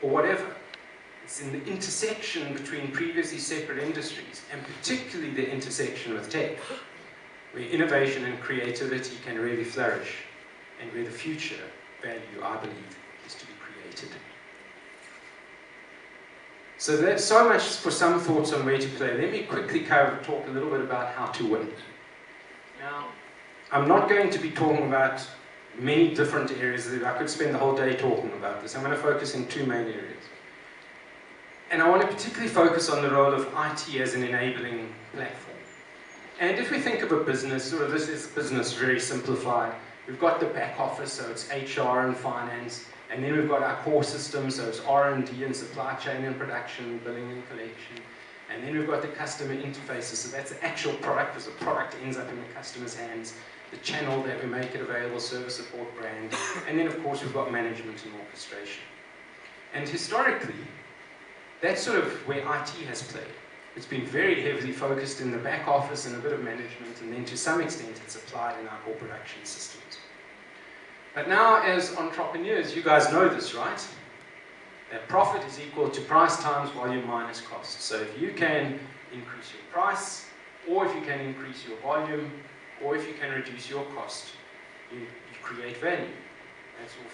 or whatever. It's in the intersection between previously separate industries, and particularly the intersection with tech, where innovation and creativity can really flourish, and where the future value, I believe, is to be created. So that's so much for some thoughts on where to play. Let me quickly talk a little bit about how to win. Now, I'm not going to be talking about many different areas. I could spend the whole day talking about this. I'm going to focus in two main areas. And I want to particularly focus on the role of IT as an enabling platform. And if we think of a business, sort of this is business very simplified. We've got the back office, so it's HR and finance. And then we've got our core systems, so it's R&D and supply chain and production, billing and collection. And then we've got the customer interfaces, so that's the actual product, because the product ends up in the customer's hands, the channel that we make it available, service support, brand. And then of course we've got management and orchestration. And historically, that's sort of where IT has played. It's been very heavily focused in the back office and a bit of management, and then to some extent it's applied in our core production systems. But now as entrepreneurs, you guys know this, right? That profit is equal to price times volume minus cost. So if you can increase your price, or if you can increase your volume, or if you can reduce your cost, you create value. That's all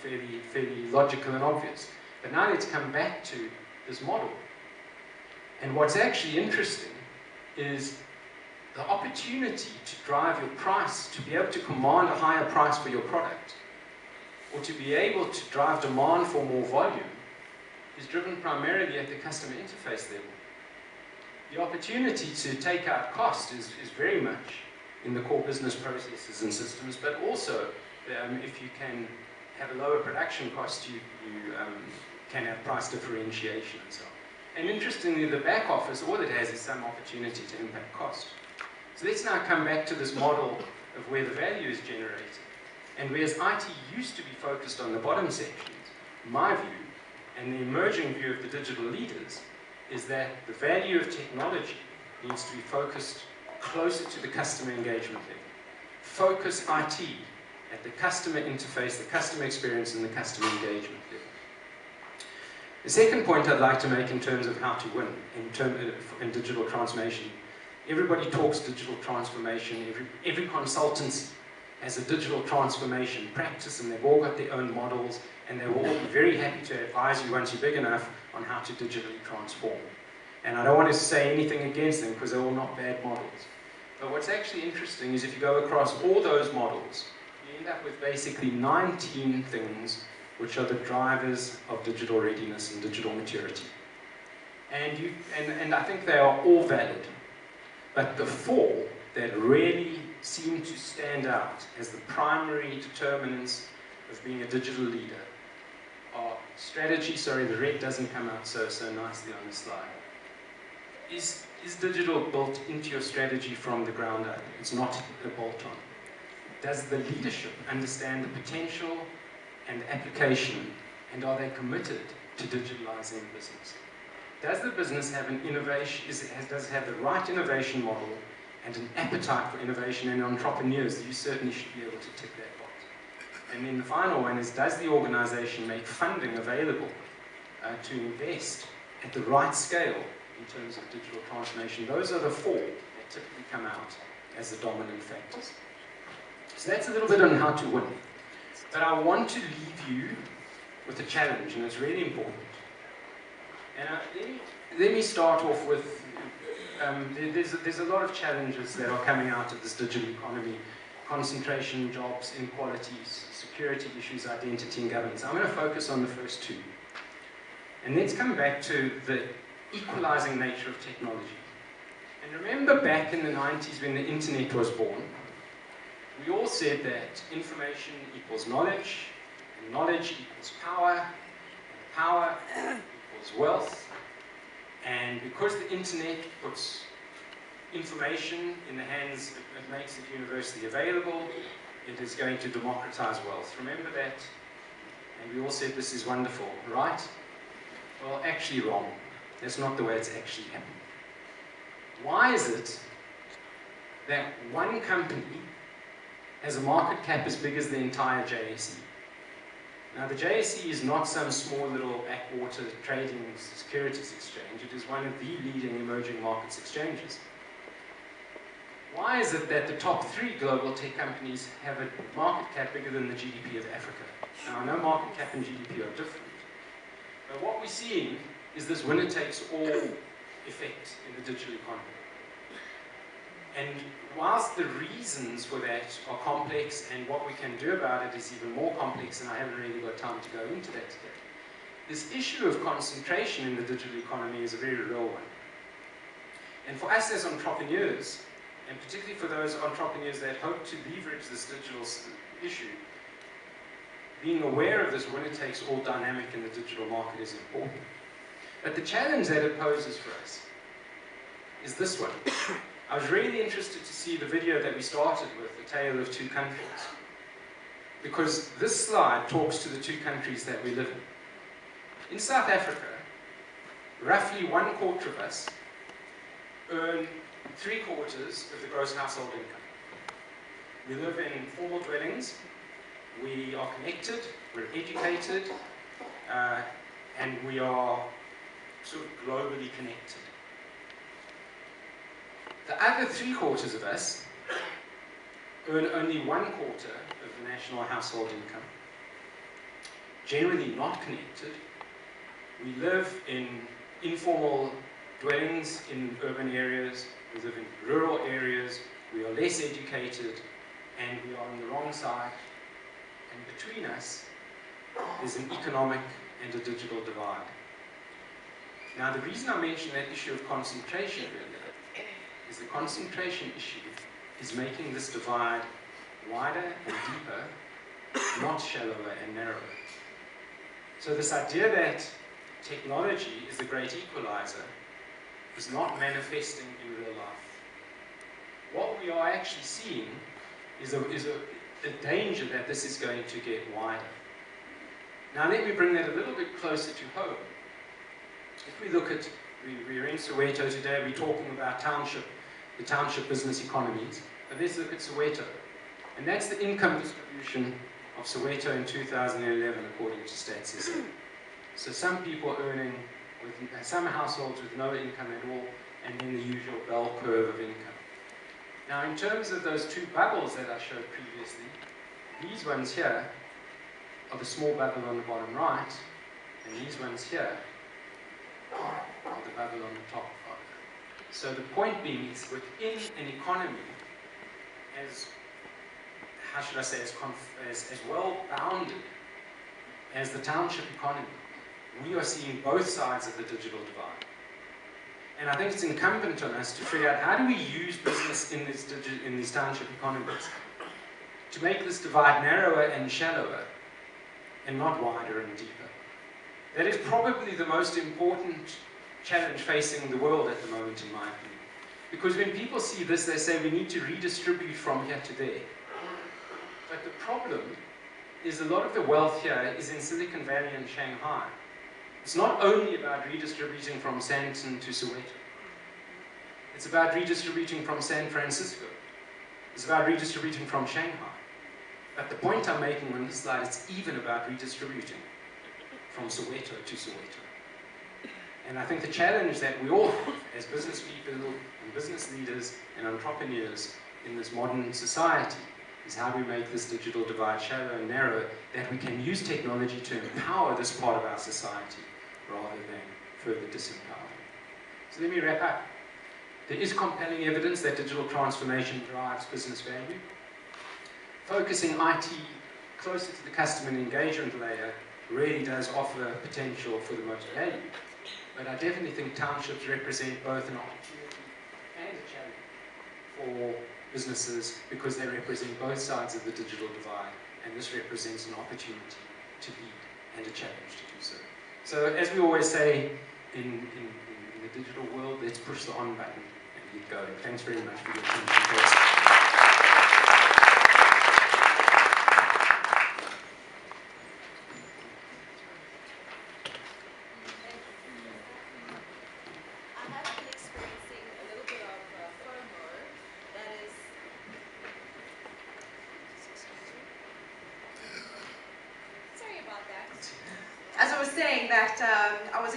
fairly logical and obvious. But now let's come back to this model. And what's actually interesting is the opportunity to drive your price, to be able to command a higher price for your product, or to be able to drive demand for more volume, is driven primarily at the customer interface level. The opportunity to take out cost is very much in the core business processes and systems, but also if you can have a lower production cost, you can have price differentiation and so on. And interestingly, the back office, all it has is some opportunity to impact cost. So let's now come back to this model of where the value is generated. And whereas IT used to be focused on the bottom sections, my view, and the emerging view of the digital leaders, is that the value of technology needs to be focused closer to the customer engagement level. Focus IT at the customer interface, the customer experience, and the customer engagement level. The second point I'd like to make in terms of how to win in digital transformation, everybody talks digital transformation, every consultancy has a digital transformation practice, and they've all got their own models, and they will all be very happy to advise you once you're big enough on how to digitally transform. And I don't want to say anything against them because they're all not bad models. But what's actually interesting is if you go across all those models, you end up with basically 19 things which are the drivers of digital readiness and digital maturity. And I think they are all valid. But the four that really seem to stand out as the primary determinants of being a digital leader are strategy. Sorry, the red doesn't come out so nicely on the slide. Is digital built into your strategy from the ground up? It's not a bolt-on. Does the leadership understand the potential and application, and are they committed to digitalizing the business? Does the business have an innovation, does it have the right innovation model and an appetite for innovation? And entrepreneurs, you certainly should be able to tick that box. And then the final one is, does the organization make funding available to invest at the right scale in terms of digital transformation? Those are the four that typically come out as the dominant factors. So that's a little bit on how to win. But I want to leave you with a challenge, and it's really important. And let me start off with, there's a lot of challenges that are coming out of this digital economy: concentration, jobs, inequalities, security issues, identity, and governance. I'm going to focus on the first two. And let's come back to the equalizing nature of technology. And remember back in the 90s when the internet was born, we all said that information equals knowledge, and knowledge equals power, and power equals wealth. And because the internet puts information in the hands, it makes it universally available, it is going to democratize wealth. Remember that? And we all said this is wonderful, right? Well, actually wrong. That's not the way it's actually happening. Why is it that one company has a market cap as big as the entire JSE? Now, the JSE is not some small little backwater trading securities exchange. It is one of the leading emerging markets exchanges. Why is it that the top 3 global tech companies have a market cap bigger than the GDP of Africa? Now, I know market cap and GDP are different, but what we're seeing is this winner-takes-all effect in the digital economy. And whilst the reasons for that are complex and what we can do about it is even more complex, and I haven't really got time to go into that today, this issue of concentration in the digital economy is a very real one. And for us as entrepreneurs, and particularly for those entrepreneurs that hope to leverage this digital issue, being aware of this winner-takes-all dynamic in the digital market is important. But the challenge that it poses for us is this one. I was really interested to see the video that we started with, The Tale of Two Countries, because this slide talks to the 2 countries that we live in. In South Africa, roughly 1/4 of us earn 3/4 of the gross household income. We live in formal dwellings, we are connected, we're educated, and we are sort of globally connected. The other 3/4 of us earn only 1/4 of the national household income. Generally not connected. We live in informal dwellings in urban areas, we live in rural areas, we are less educated, and we are on the wrong side. And between us is an economic and a digital divide. Now, the reason I mention that issue of concentration earlier is the concentration issue is making this divide wider and deeper, not shallower and narrower. So this idea that technology is the great equalizer is not manifesting in real life. What we are actually seeing is a danger that this is going to get wider. Now let me bring that a little bit closer to home. If we look at, we're in Soweto today, we're talking about the township business economies, but let's look at Soweto. And that's the income distribution of Soweto in 2011 according to Stats SA. So some people earning, some households with no income at all, and then the usual bell curve of income. Now in terms of those 2 bubbles that I showed previously, these ones here are the small bubble on the bottom right, and these ones here are the bubble on the top. So the point being is within an economy as, how should I say, as well bounded as the township economy, we are seeing both sides of the digital divide. And I think it's incumbent on us to figure out how do we use business in these township economies to make this divide narrower and shallower and not wider and deeper. That is probably the most important challenge facing the world at the moment, in my opinion. Because when people see this, they say we need to redistribute from here to there. But the problem is a lot of the wealth here is in Silicon Valley and Shanghai. It's not only about redistributing from Sandton to Soweto. It's about redistributing from San Francisco. It's about redistributing from Shanghai. But the point I'm making on this slide, it's even about redistributing from Soweto to Soweto. And I think the challenge that we all have as business people and business leaders and entrepreneurs in this modern society is how do we make this digital divide shallower and narrower, that we can use technology to empower this part of our society rather than further disempower it. So let me wrap up. There is compelling evidence that digital transformation drives business value. Focusing IT closer to the customer and engagement layer really does offer potential for the most value. But I definitely think townships represent both an opportunity and a challenge for businesses because they represent both sides of the digital divide, and this represents an opportunity to lead and a challenge to do so. So as we always say in the digital world, let's push the on button and get going. Thanks very much for your attention. Sorry about that. that I was